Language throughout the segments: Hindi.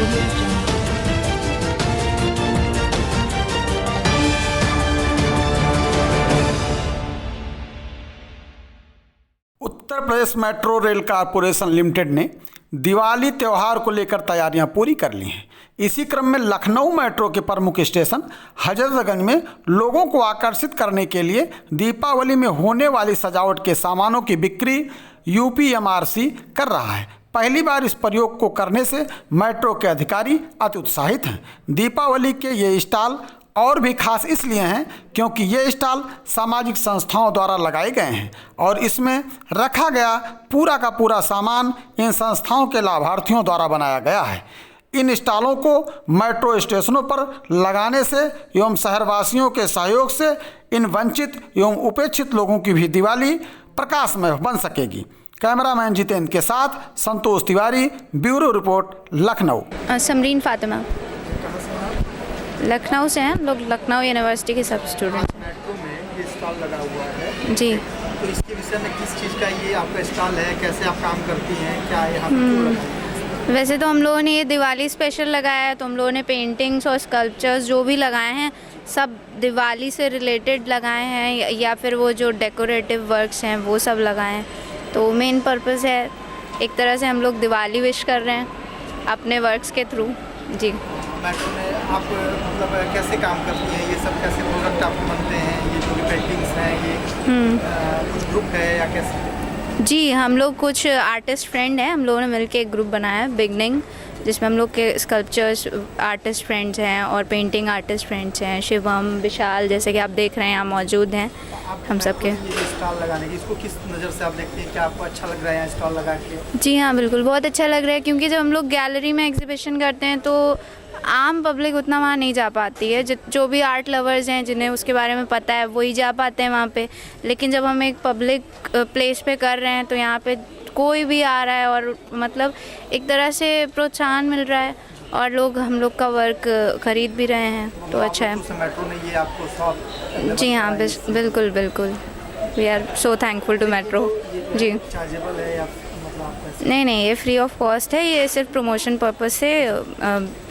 Audio Jungle. Uttar Pradesh metro rail corporation limited ने दिवाली त्यौहार को लेकर तैयारियां पूरी कर ली हैं। इसी क्रम में लखनऊ मेट्रो के प्रमुख स्टेशन हजरतगंज में लोगों को आकर्षित करने के लिए दीपावली में होने वाली सजावट के सामानों की बिक्री यूपीएमआरसी कर रहा है। पहली बार इस प्रयोग को करने से मेट्रो के अधिकारी अति उत्साहित हैं। दीपावली के ये स्टॉल और भी खास इसलिए हैं क्योंकि ये स्टॉल सामाजिक संस्थाओं द्वारा लगाए गए हैं और इसमें रखा गया पूरा का पूरा सामान इन संस्थाओं के लाभार्थियों द्वारा बनाया गया है। इन स्टॉलों को मेट्रो स्टेशनों पर लगाने से एवं शहरवासियों के सहयोग से इन वंचित एवं उपेक्षित लोगों की भी दिवाली प्रकाशमय बन सकेगी। कैमरामैन जितेंद्र के साथ संतोष तिवारी, ब्यूरो रिपोर्ट, लखनऊ। समरीन फातिमा, लखनऊ से हैं हम लोग, लखनऊ यूनिवर्सिटी के सब स्टूडेंट हैं। मेट्रो में ये स्टॉल लगा हुआ है जी, तो इसके विषय में किस चीज़ का ये आपका स्टॉल है, कैसे आप काम करती हैं, क्या यहाँ पे क्यों लगा है? वैसे तो हम लोगों ने ये दिवाली स्पेशल लगाया है, तो हम लोगों ने पेंटिंग्स और स्कल्पचर्स जो भी लगाए हैं सब दिवाली से रिलेटेड लगाए हैं या फिर वो जो डेकोरेटिव वर्क्स हैं वो सब लगाए हैं। तो मेन पर्पस है एक तरह से हम लोग दिवाली विश कर रहे हैं अपने वर्क्स के थ्रू। जी, मेट्रो में आप मतलब कैसे काम करती हैं, ये सब कैसे प्रोडक्ट आपको बनते हैं, ये जो भी पेंटिंग्स हैं ये कुछ ग्रुप है या कैसे? जी, हम लोग कुछ आर्टिस्ट फ्रेंड हैं, हम लोगों ने मिलकर एक ग्रुप बनाया है बिगनिंग, जिसमें हम लोग के स्कल्पचर्स आर्टिस्ट फ्रेंड्स हैं और पेंटिंग आर्टिस्ट फ्रेंड्स हैं। शिवम, विशाल, जैसे कि आप देख रहे हैं यहाँ मौजूद हैं हम सब के। ये स्टॉल लगाने की इसको किस नज़र से आप देखते हैं, क्या आपको अच्छा लग रहा है स्टॉल लगा के? जी हाँ, बिल्कुल बहुत अच्छा लग रहा है, क्योंकि जब हम लोग गैलरी में एग्जीबिशन करते हैं तो आम पब्लिक उतना वहाँ नहीं जा पाती है। जो भी आर्ट लवर्स हैं जिन्हें उसके बारे में पता है वही जा पाते हैं वहाँ पे। लेकिन जब हम एक पब्लिक प्लेस पे कर रहे हैं तो यहाँ पे कोई भी आ रहा है और मतलब एक तरह से प्रोत्साहन मिल रहा है और लोग हम लोग का वर्क खरीद भी रहे हैं, तो अच्छा है। मेट्रो ने ये आपको शॉप? जी हाँ, बिल्कुल बिल्कुल, we are so thankful to metro. जी, चार्जेबल है या मतलब आप पैसे? नहीं, ये फ्री ऑफ कॉस्ट है, ये सिर्फ प्रमोशन पर्पस से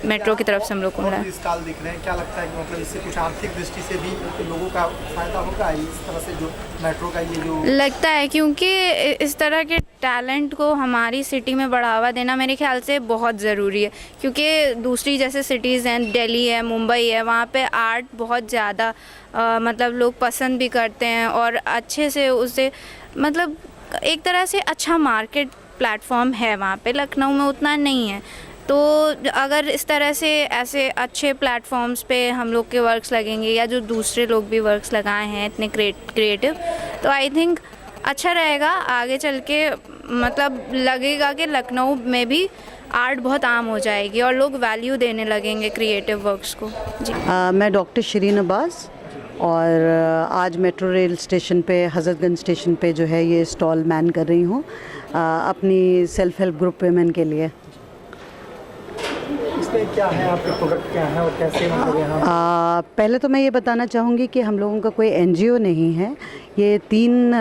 मेट्रो की तरफ से हम लोग को मिला है। स्टॉल दिख रहे हैं, क्या लगता है कि मतलब इससे कुछ आर्थिक दृष्टि से भी लोगों का फायदा होगा इस तरह से जो मेट्रो का ये जो लगता है? क्योंकि इस तरह के टैलेंट को हमारी सिटी में बढ़ावा देना मेरे ख्याल से बहुत ज़रूरी है, क्योंकि दूसरी जैसे सिटीज़ हैं, दिल्ली है, मुंबई है, वहाँ पे आर्ट बहुत ज़्यादा मतलब लोग पसंद भी करते हैं और अच्छे से उसे मतलब एक तरह से अच्छा मार्केट प्लेटफॉर्म है वहाँ पे। लखनऊ में उतना नहीं है, तो अगर इस तरह से ऐसे अच्छे प्लेटफॉर्म्स पे हम लोग के वर्क्स लगेंगे या जो दूसरे लोग भी वर्क्स लगाए हैं इतने क्रिएटिव, तो आई थिंक अच्छा रहेगा आगे चल के। मतलब लगेगा कि लखनऊ में भी आर्ट बहुत आम हो जाएगी और लोग वैल्यू देने लगेंगे क्रिएटिव वर्क्स को। जी, मैं डॉक्टर शिरीन अब्बास और आज मेट्रो रेल स्टेशन पे, हजरतगंज स्टेशन पे जो है ये स्टॉल मैन कर रही हूँ अपनी सेल्फ हेल्प ग्रुप वेमेन के लिए। इसमें क्या है, आपके प्रोडक्ट क्या है और कैसे मतलब यहाँ? पहले तो मैं ये बताना चाहूँगी कि हम लोगों का कोई एनजीओ नहीं है। ये 3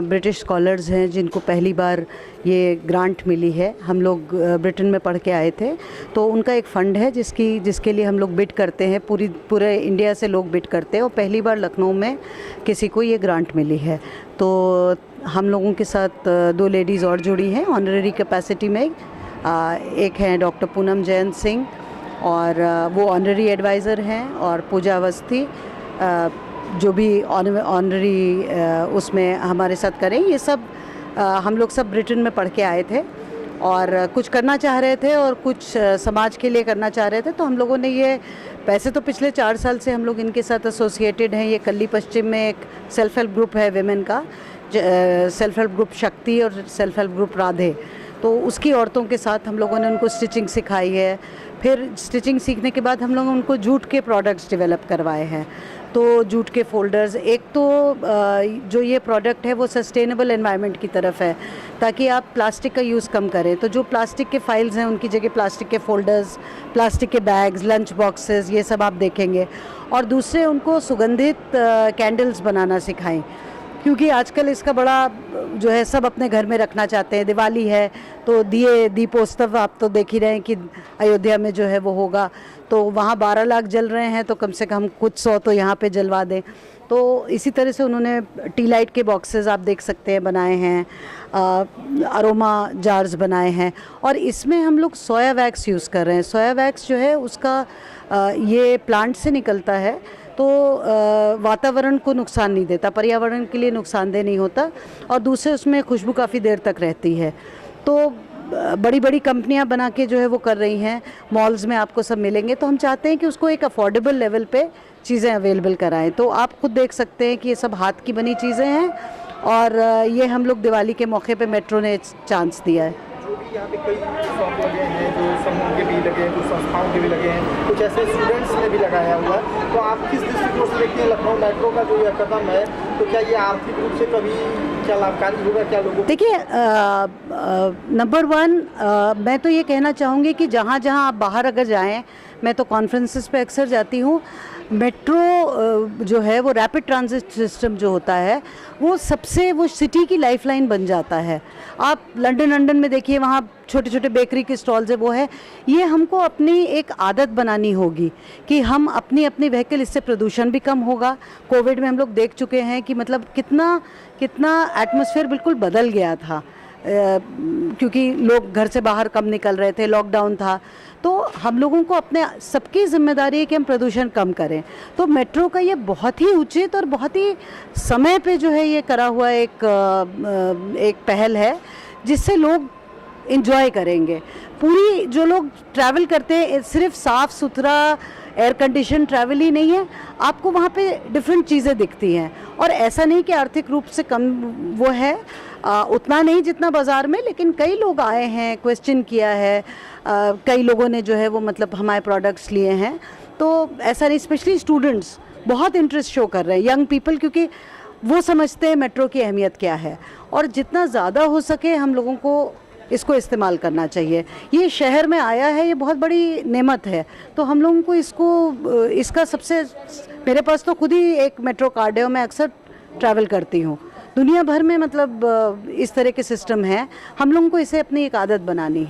ब्रिटिश स्कॉलर्स हैं जिनको पहली बार ये ग्रांट मिली है। हम लोग ब्रिटेन में पढ़ के आए थे, तो उनका एक फ़ंड है जिसके लिए हम लोग बिड करते हैं। पूरे इंडिया से लोग बिड करते हैं और पहली बार लखनऊ में किसी को ये ग्रांट मिली है। तो हम लोगों के साथ 2 लेडीज़ और जुड़ी हैं ऑनररी कैपेसिटी में। एक हैं डॉक्टर पूनम जयंत सिंह और वो ऑनररी एडवाइज़र हैं, और पूजा अवस्थी जो भी ऑनररी उसमें हमारे साथ करें। ये सब हम लोग सब ब्रिटेन में पढ़ के आए थे और कुछ करना चाह रहे थे और कुछ समाज के लिए करना चाह रहे थे। तो हम लोगों ने ये वैसे तो पिछले 4 साल से हम लोग इनके साथ एसोसिएटेड हैं। ये कल्ली पश्चिम में एक सेल्फ हेल्प ग्रुप है विमेन का, सेल्फ हेल्प ग्रुप शक्ति और सेल्फ हेल्प ग्रुप राधे। तो उसकी औरतों के साथ हम लोगों ने उनको स्टिचिंग सिखाई है। फिर स्टिचिंग सीखने के बाद हम लोग उनको जूट के प्रोडक्ट्स डेवलप करवाए हैं। तो जूट के फोल्डर्स, एक तो जो ये प्रोडक्ट है वो सस्टेनेबल एनवायरनमेंट की तरफ है, ताकि आप प्लास्टिक का यूज़ कम करें। तो जो प्लास्टिक के फाइल्स हैं उनकी जगह प्लास्टिक के फोल्डर्स, प्लास्टिक के बैग्स, लंच बॉक्सेस, ये सब आप देखेंगे। और दूसरे उनको सुगंधित कैंडल्स बनाना सिखाएं। क्योंकि आजकल इसका बड़ा जो है सब अपने घर में रखना चाहते हैं। दिवाली है तो दिए दीपोत्सव आप तो देख ही रहे हैं कि अयोध्या में जो है वो होगा, तो वहाँ 12 लाख जल रहे हैं, तो कम से कम कुछ 100 तो यहाँ पे जलवा दें। तो इसी तरह से उन्होंने टी लाइट के बॉक्सेस आप देख सकते हैं बनाए हैं, अरोमा जार्स बनाए हैं, और इसमें हम लोग सोया वैक्स यूज़ कर रहे हैं। सोया वैक्स जो है उसका ये प्लांट से निकलता है, तो वातावरण को नुकसान नहीं देता, पर्यावरण के लिए नुकसानदेह नहीं होता, और दूसरे उसमें खुशबू काफ़ी देर तक रहती है। तो बड़ी बड़ी कंपनियां बना के जो है वो कर रही हैं, मॉल्स में आपको सब मिलेंगे। तो हम चाहते हैं कि उसको एक अफोर्डेबल लेवल पे चीज़ें अवेलेबल कराएं। तो आप खुद देख सकते हैं कि ये सब हाथ की बनी चीज़ें हैं, और ये हम लोग दिवाली के मौके पे मेट्रो ने चांस दिया है। जो भी यहाँ पे कई शॉप लगे हैं, जो समूह के भी लगे हैं, कुछ संस्थाओं के भी लगे हैं, कुछ ऐसे स्टूडेंट्स ने भी लगाया हुआ है। तो आप किस दृष्टिकोण से देखते हैं लखनऊ मेट्रो का जो यह कदम है, तो क्या ये आर्थिक रूप से कभी क्या लाभकारी होगा, क्या लोगों को? देखिए, नंबर 1 मैं तो ये कहना चाहूँगी कि जहाँ जहाँ आप बाहर अगर जाएं, मैं तो कॉन्फ्रेंसेस पे अक्सर जाती हूँ, मेट्रो जो है वो रैपिड ट्रांजिट सिस्टम जो होता है वो सबसे वो सिटी की लाइफलाइन बन जाता है। आप लंदन में देखिए, वहाँ छोटे छोटे बेकरी के स्टॉल्स है, वो है। ये हमको अपनी एक आदत बनानी होगी कि हम अपनी व्हीकल, इससे प्रदूषण भी कम होगा। कोविड में हम लोग देख चुके हैं कि मतलब कितना एटमॉस्फेयर बिल्कुल बदल गया था, क्योंकि लोग घर से बाहर कम निकल रहे थे, लॉकडाउन था। तो हम लोगों को अपने सबकी जिम्मेदारी है कि हम प्रदूषण कम करें। तो मेट्रो का ये बहुत ही उचित और बहुत ही समय पे जो है ये करा हुआ एक पहल है, जिससे लोग इन्जॉय करेंगे। पूरी जो लोग ट्रैवल करते हैं, सिर्फ साफ़ सुथरा एयर कंडीशन ट्रैवल ही नहीं है, आपको वहाँ पे डिफरेंट चीज़ें दिखती हैं। और ऐसा नहीं कि आर्थिक रूप से कम वो है, उतना नहीं जितना बाज़ार में, लेकिन कई लोग आए हैं, क्वेश्चन किया है, कई लोगों ने जो है वो मतलब हमारे प्रोडक्ट्स लिए हैं। तो ऐसा नहीं, स्पेशली स्टूडेंट्स बहुत इंटरेस्ट शो कर रहे हैं, यंग पीपल, क्योंकि वो समझते हैं मेट्रो की अहमियत क्या है। और जितना ज़्यादा हो सके हम लोगों को इसको इस्तेमाल करना चाहिए। ये शहर में आया है, ये बहुत बड़ी नेमत है, तो हम लोगों को इसका सबसे, मेरे पास तो खुद ही एक मेट्रो कार्ड है और मैं अक्सर ट्रैवल करती हूँ। दुनिया भर में मतलब इस तरह के सिस्टम हैं, हम लोगों को इसे अपनी एक आदत बनानी है।